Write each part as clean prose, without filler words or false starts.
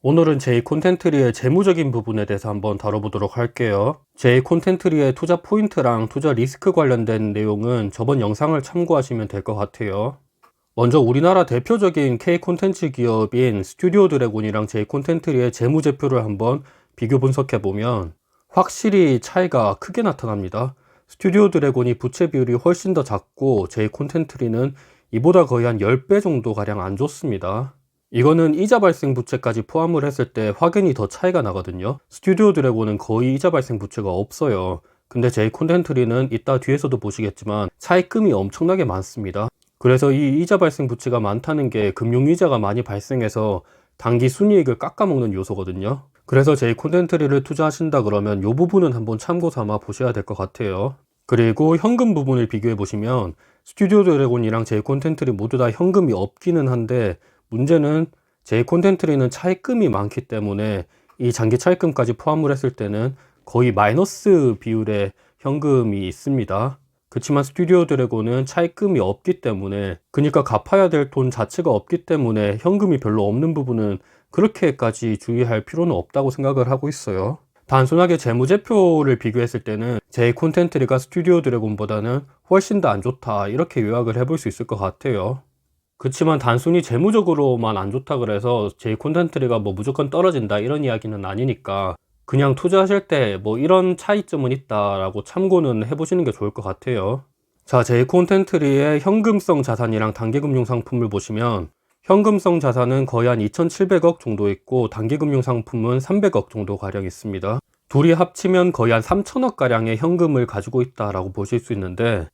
오늘은 J콘텐트리의 재무적인 부분에 대해서 한번 다뤄보도록 할게요. J콘텐트리의 투자 포인트랑 투자 리스크 관련된 내용은 저번 영상을 참고하시면 될 것 같아요. 먼저 우리나라 대표적인 K콘텐츠 기업인 스튜디오 드래곤이랑 J콘텐트리의 재무제표를 한번 비교 분석해보면 확실히 차이가 크게 나타납니다. 스튜디오 드래곤이 부채 비율이 훨씬 더 작고 J콘텐트리는 이보다 거의 한 10배 정도 가량 안 좋습니다. 이거는 이자 발생 부채까지 포함을 했을 때 확연히 더 차이가 나거든요. 스튜디오 드래곤은 거의 이자 발생 부채가 없어요. 근데 J콘텐트리는 이따 뒤에서도 보시겠지만 차입금이 엄청나게 많습니다. 그래서 이 이자 발생 부채가 많다는 게 금융이자가 많이 발생해서 단기 순이익을 깎아먹는 요소거든요. 그래서 J콘텐트리를 투자하신다 그러면 이 부분은 한번 참고 삼아 보셔야 될 것 같아요. 그리고 현금 부분을 비교해 보시면 스튜디오 드래곤이랑 J콘텐트리 모두 다 현금이 없기는 한데 문제는 J콘텐트리는 차입금이 많기 때문에 이 장기 차입금까지 포함을 했을 때는 거의 마이너스 비율의 현금이 있습니다. 그렇지만 스튜디오 드래곤은 차입금이 없기 때문에, 그러니까 갚아야 될 돈 자체가 없기 때문에 현금이 별로 없는 부분은 그렇게까지 주의할 필요는 없다고 생각을 하고 있어요. 단순하게 재무제표를 비교했을 때는 J콘텐트리가 스튜디오 드래곤보다는 훨씬 더 안 좋다, 이렇게 요약을 해볼 수 있을 것 같아요. 그렇지만 단순히 재무적으로만 안 좋다 그래서 J콘텐트리가 뭐 무조건 떨어진다 이런 이야기는 아니니까 그냥 투자하실 때 뭐 이런 차이점은 있다라고 참고는 해보시는 게 좋을 것 같아요. 자, J콘텐트리의 현금성 자산이랑 단기금융 상품을 보시면 현금성 자산은 거의 한 2,700억 정도 있고 단기금융 상품은 300억 정도 가량 있습니다. 둘이 합치면 거의 한 3천억 가량의 현금을 가지고 있다라고 보실 수 있는데,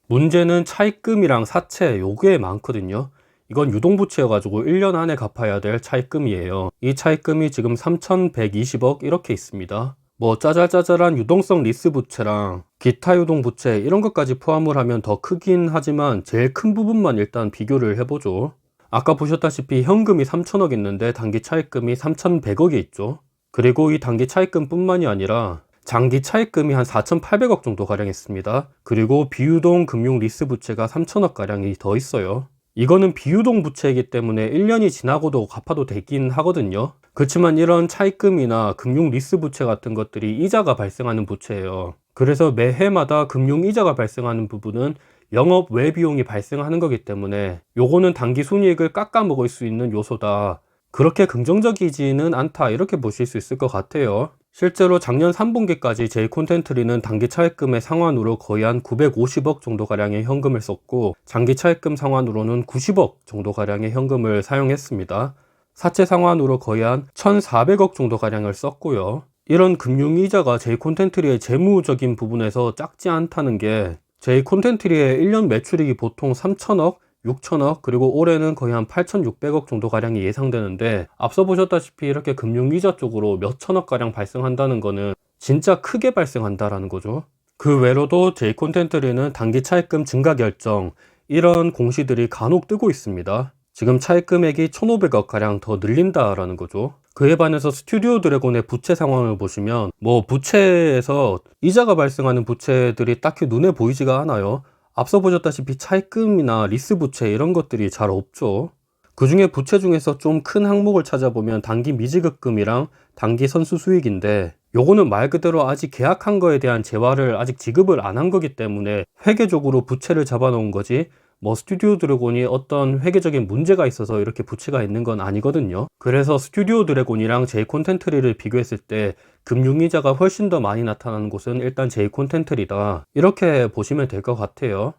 문제는 차입금이랑 사채 요게 많거든요. 이건 유동부채여가지고 1년 안에 갚아야 될 차입금이에요. 이 차입금이 지금 3,120억 이렇게 있습니다. 뭐 짜잘짜잘한 유동성 리스 부채랑 기타 유동부채 이런 것까지 포함을 하면 더 크긴 하지만 제일 큰 부분만 일단 비교를 해보죠. 아까 보셨다시피 현금이 3천억 있는데 단기 차입금이 3,100억이 있죠. 그리고 이 단기 차입금 뿐만이 아니라 장기 차입금이 한 4,800억 정도 가량 있습니다. 그리고 비유동 금융 리스 부채가 3천억 가량이 더 있어요. 이거는 비유동 부채이기 때문에 1년이 지나고도 갚아도 되긴 하거든요. 그렇지만 이런 차입금이나 금융 리스 부채 같은 것들이 이자가 발생하는 부채예요. 그래서 매해마다 금융 이자가 발생하는 부분은 영업 외 비용이 발생하는 거기 때문에 요거는 단기 순이익을 깎아 먹을 수 있는 요소다, 그렇게 긍정적이지는 않다, 이렇게 보실 수 있을 것 같아요. 실제로 작년 3분기까지 J콘텐트리는 단기 차입금의 상환으로 거의 한 950억 정도 가량의 현금을 썼고 장기 차입금 상환으로는 90억 정도 가량의 현금을 사용했습니다. 사채 상환으로 거의 한 1,400억 정도 가량을 썼고요. 이런 금융이자가 J콘텐트리의 재무적인 부분에서 작지 않다는 게, J콘텐트리의 1년 매출액이 보통 3천억, 6천억, 그리고 올해는 거의 한 8,600억 정도 가량이 예상되는데, 앞서 보셨다시피 이렇게 금융이자 쪽으로 몇 천억 가량 발생한다는 거는 진짜 크게 발생한다라는 거죠. 그 외로도 J콘텐트리는 단기 차입금 증가 결정, 이런 공시들이 간혹 뜨고 있습니다. 지금 차입 금액이 1,500억 가량 더 늘린다라는 거죠. 그에 반해서 스튜디오 드래곤의 부채 상황을 보시면 뭐 부채에서 이자가 발생하는 부채들이 딱히 눈에 보이지가 않아요. 앞서 보셨다시피 차입금이나 리스 부채 이런 것들이 잘 없죠. 그 중에 부채 중에서 좀 큰 항목을 찾아보면 단기 미지급금이랑 단기 선수 수익인데, 요거는 말 그대로 아직 계약한 거에 대한 재화를 아직 지급을 안 한 거기 때문에 회계적으로 부채를 잡아놓은 거지, 뭐 스튜디오 드래곤이 어떤 회계적인 문제가 있어서 이렇게 부채가 있는 건 아니거든요. 그래서 스튜디오 드래곤이랑 J콘텐트리를 비교했을 때 금융이자가 훨씬 더 많이 나타나는 곳은 일단 J콘텐트리다, 이렇게 보시면 될 것 같아요.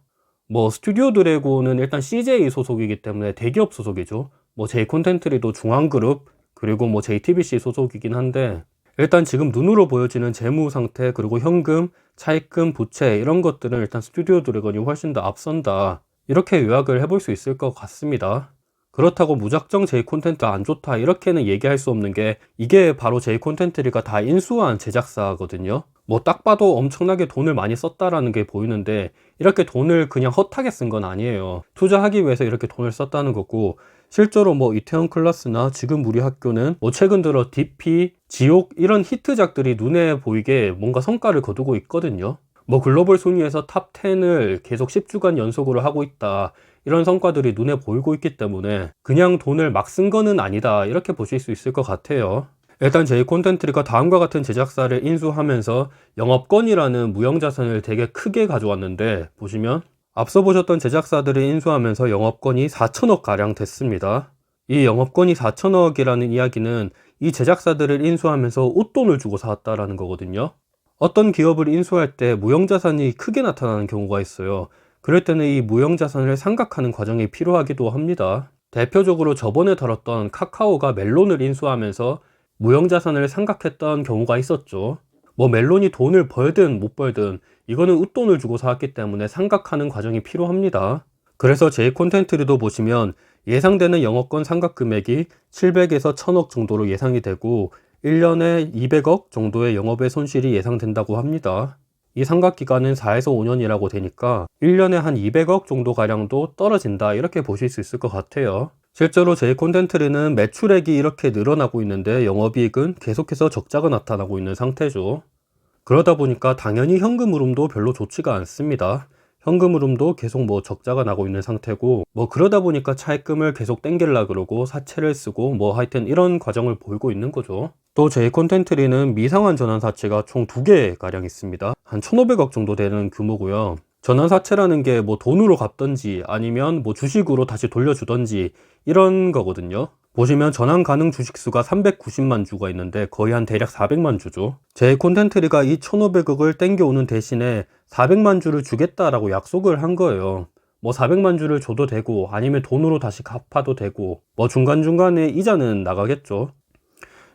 뭐 스튜디오 드래곤은 일단 CJ 소속이기 때문에 대기업 소속이죠. 뭐 J콘텐트리도 중앙그룹, 그리고 뭐 JTBC 소속이긴 한데, 일단 지금 눈으로 보여지는 재무 상태, 그리고 현금, 차입금, 부채 이런 것들은 일단 스튜디오 드래곤이 훨씬 더 앞선다, 이렇게 요약을 해볼 수 있을 것 같습니다. 그렇다고 무작정 J콘텐트가 안 좋다 이렇게는 얘기할 수 없는 게, 이게 바로 J콘텐트리가 다 인수한 제작사거든요. 뭐 딱 봐도 엄청나게 돈을 많이 썼다라는 게 보이는데, 이렇게 돈을 그냥 헛하게 쓴 건 아니에요. 투자하기 위해서 이렇게 돈을 썼다는 거고, 실제로 뭐 이태원 클라스나 지금 우리 학교는 뭐 최근 들어 DP, 지옥 이런 히트작들이 눈에 보이게 뭔가 성과를 거두고 있거든요. 뭐 글로벌 순위에서 탑 10을 계속 10주간 연속으로 하고 있다, 이런 성과들이 눈에 보이고 있기 때문에 그냥 돈을 막 쓴 거는 아니다, 이렇게 보실 수 있을 것 같아요. 일단 제이콘텐트리가 다음과 같은 제작사를 인수하면서 영업권이라는 무형자산을 되게 크게 가져왔는데, 보시면 앞서 보셨던 제작사들을 인수하면서 영업권이 4천억 가량 됐습니다. 이 영업권이 4천억이라는 이야기는 이 제작사들을 인수하면서 웃돈을 주고 사왔다라는 거거든요. 어떤 기업을 인수할 때 무형자산이 크게 나타나는 경우가 있어요. 그럴 때는 이 무형자산을 삼각하는 과정이 필요하기도 합니다. 대표적으로 저번에 다뤘던 카카오가 멜론을 인수하면서 무형자산을 삼각했던 경우가 있었죠. 뭐 멜론이 돈을 벌든 못 벌든 이거는 웃돈을 주고 사왔기 때문에 삼각하는 과정이 필요합니다. 그래서 제이콘텐트리도 보시면 예상되는 영업권 삼각 금액이 700에서 1000억 정도로 예상이 되고 1년에 200억 정도의 영업의 손실이 예상된다고 합니다. 이 삼각 기간은 4에서 5년이라고 되니까 1년에 한 200억 정도 가량도 떨어진다, 이렇게 보실 수 있을 것 같아요. 실제로 제이콘텐트리는 매출액이 이렇게 늘어나고 있는데 영업이익은 계속해서 적자가 나타나고 있는 상태죠. 그러다 보니까 당연히 현금 흐름도 별로 좋지가 않습니다. 현금 흐름도 계속 뭐 적자가 나고 있는 상태고, 뭐 그러다 보니까 차입금을 계속 땡길라 그러고 사채를 쓰고 뭐 하여튼 이런 과정을 보이고 있는 거죠. 또 제이콘텐트리는 미상환 전환사채가 총 2개 가량 있습니다. 한 1,500억 정도 되는 규모고요. 전환사채라는 게 뭐 돈으로 갚던지 아니면 뭐 주식으로 다시 돌려주던지 이런 거거든요. 보시면 전환 가능 주식수가 390만 주가 있는데 거의 한 대략 400만 주죠. 제이콘텐트리가 이 1,500억을 땡겨오는 대신에 400만 주를 주겠다라고 약속을 한 거예요. 뭐 400만 주를 줘도 되고 아니면 돈으로 다시 갚아도 되고 뭐 중간중간에 이자는 나가겠죠.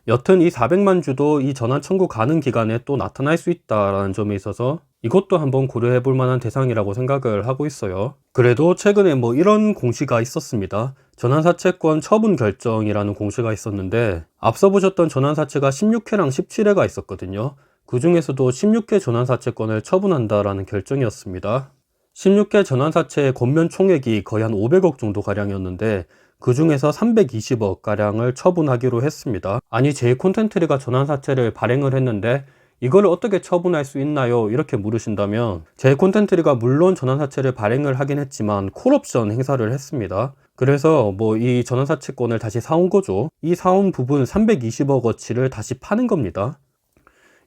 여튼 이 400만 주도 이 전환 청구 가능 기간에 또 나타날 수 있다라는 점에 있어서 이것도 한번 고려해 볼 만한 대상이라고 생각을 하고 있어요. 그래도 최근에 뭐 이런 공시가 있었습니다. 전환사채권 처분 결정이라는 공시가 있었는데, 앞서 보셨던 전환사채가 16회랑 17회가 있었거든요. 그 중에서도 16회 전환사채권을 처분한다라는 결정이었습니다. 16회 전환사채의 권면 총액이 거의 한 500억 정도 가량이었는데 그 중에서 320억 가량을 처분하기로 했습니다. 아니 제이콘텐트리가 전환사채를 발행을 했는데 이걸 어떻게 처분할 수 있나요? 이렇게 물으신다면, 제이콘텐트리가 물론 전환사채를 발행을 하긴 했지만 콜옵션 행사를 했습니다. 그래서 뭐 이 전환사채권을 다시 사온 거죠. 이 사온 부분 320억 어치를 다시 파는 겁니다.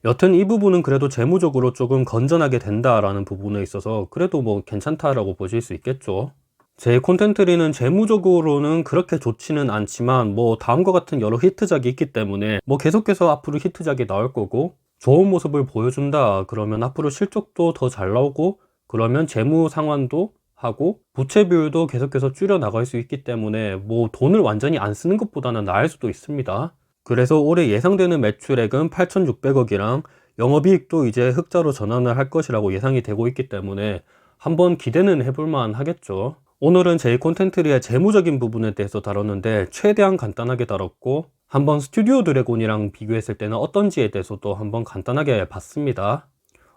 여튼 이 부분은 그래도 재무적으로 조금 건전하게 된다라는 부분에 있어서 그래도 뭐 괜찮다라고 보실 수 있겠죠. 제이콘텐트리는 재무적으로는 그렇게 좋지는 않지만 뭐 다음과 같은 여러 히트작이 있기 때문에 뭐 계속해서 앞으로 히트작이 나올 거고, 좋은 모습을 보여준다 그러면 앞으로 실적도 더 잘 나오고, 그러면 재무 상환도 하고 부채 비율도 계속해서 줄여 나갈 수 있기 때문에 뭐 돈을 완전히 안 쓰는 것보다는 나을 수도 있습니다. 그래서 올해 예상되는 매출액은 8,600억이랑 영업이익도 이제 흑자로 전환을 할 것이라고 예상이 되고 있기 때문에 한번 기대는 해볼만 하겠죠. 오늘은 제이콘텐트리의 재무적인 부분에 대해서 다뤘는데 최대한 간단하게 다뤘고, 한번 스튜디오 드래곤이랑 비교했을 때는 어떤지에 대해서도 한번 간단하게 봤습니다.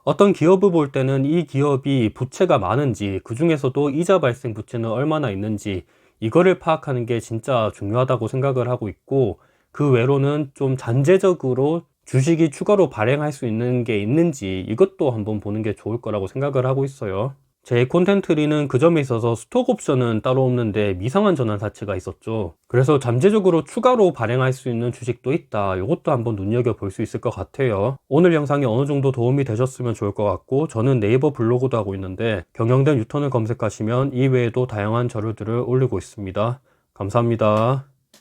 어떤 기업을 볼 때는 이 기업이 부채가 많은지, 그 중에서도 이자 발생 부채는 얼마나 있는지 이거를 파악하는 게 진짜 중요하다고 생각을 하고 있고, 그 외로는 좀 잠재적으로 주식이 추가로 발행할 수 있는 게 있는지 이것도 한번 보는 게 좋을 거라고 생각을 하고 있어요. 제이콘텐트리는 그 점에 있어서 스톡 옵션은 따로 없는데 미상환 전환사채가 있었죠. 그래서 잠재적으로 추가로 발행할 수 있는 주식도 있다. 이것도 한번 눈여겨볼 수 있을 것 같아요. 오늘 영상이 어느 정도 도움이 되셨으면 좋을 것 같고, 저는 네이버 블로그도 하고 있는데 경영된 유턴을 검색하시면 이외에도 다양한 자료들을 올리고 있습니다. 감사합니다.